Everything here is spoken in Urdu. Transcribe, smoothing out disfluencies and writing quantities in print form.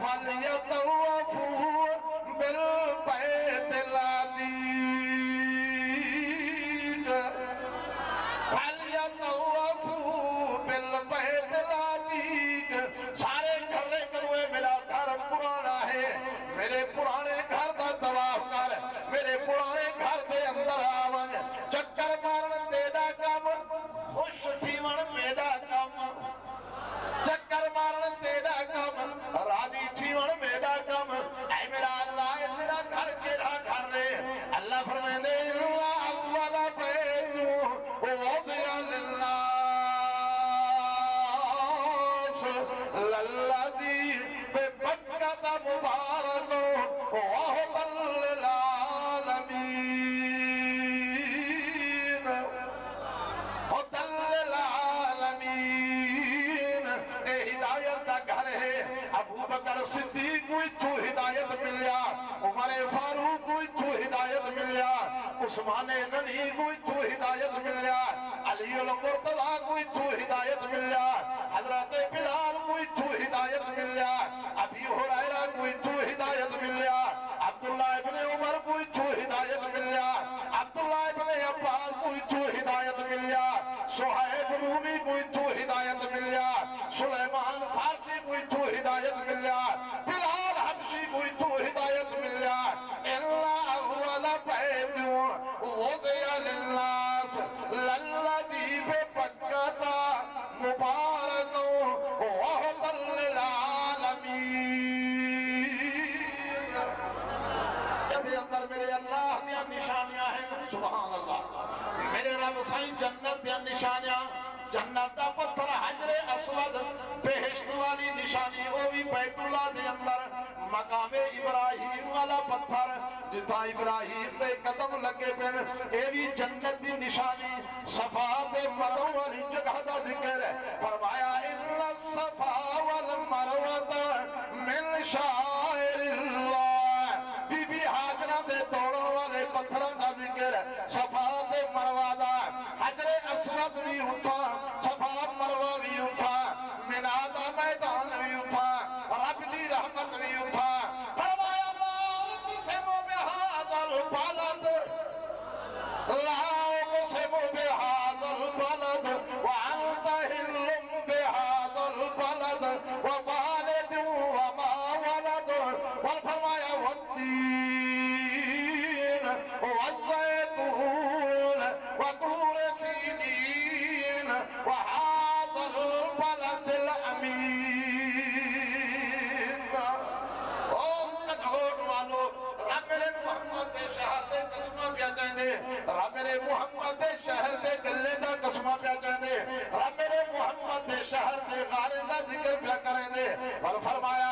فَلْيَطَوَّفُوا بِالْبَيْتِ الْعَتِيقِ فَلْيَطَوَّفُوا بِالْبَيْتِ الْعَتِيقِ سارے گھرے کروے میرا گھر پرانا ہے، میرے پرانے گھر دا طواف کر، میرے پرانے گھر دے اندر آون، چکر مارن تیرا کام، خوش تھیون میرا کام، چکر مارن تیرا کام، راضی تھیون میرا کام، اے میرا اللہ اے تیرا گھر کیڑا گھر رے؟ اللہ فرمائندے اللہ اول بیت وضع للناس للذی ببکۃ مبارک وہدی للعالمین ہدی للعالمین۔ اے ہدایت دا گھر ہے، ابو بکر صدیق کو تو ہدایت ملیا، عمر فاروق کو تو ہدایت ملیا، عثمان غنی کو تو ہدایت ملیا، علی المرتضی کو تو ہدایت ملیا، حضرت بلال کو تو ہدایت ملیا، ابی ہریرہ کو تو ہدایت ملیا، عبداللہ ابن عمر کو تو ہدایت ملیا، عبداللہ ابن عباس کو تو ہدایت ملیا، صہیب رومی کو تو ہدایت ملیا، سلیمان فارسی کو تو ہدایت ملیا، بلال حبشی کو تو ہدایت ملیا۔ اللہ اول بیت وضع للناس للذی ببکۃ مبارک وہدی للعالمین۔ جدے اندر میرے اللہ دیا نشانیاں ہیں، سبحان اللہ، میرے رب سائیں جنت دیا نشانیاں، جنت دا پتھر حجر اسود، بہشت والی نشانی او بھی بیت اللہ دے اندر، مقام ابراہیم والا پتھر جتھا ابراہیم دے قدم لگے پین، اے بھی جنت دی نشانی، صفا دے مرو والی جگہ دا ذکر ہے، فرمایا اِلَّا الصَّفَا وَالْمَرْوَةَ مِنْ شَعَائِرِ اللَّهِ، بی بی حاجرہ دے دوڑن والے پتھران دا ذکر ہے، صفا دے مروہ دا، حجر اسود بھی اٹھا، صفا مروہ بھی اٹھا، منا دا میدان بھی اٹھا، رب دی رحمت بھی اٹھا، فرمایا لا اقسم بہذا البلد لا اقسم بہذا البلد وانت حل بہذا البلد ووالد وما ولد، والفرمایا والتین والزیتون وطور سینین وهذا البلد الامین۔ او کتھوٹ والو، رب میرے محمد دے شہر دے قسمہ پیا جائیں دے، رب میرے محمد دے شہر دے گلے دا قسمہ پیا جائیں دے، رب میرے محمد دے شہر دے غارے دا ذکر پیا کریں دے، اور فرمایا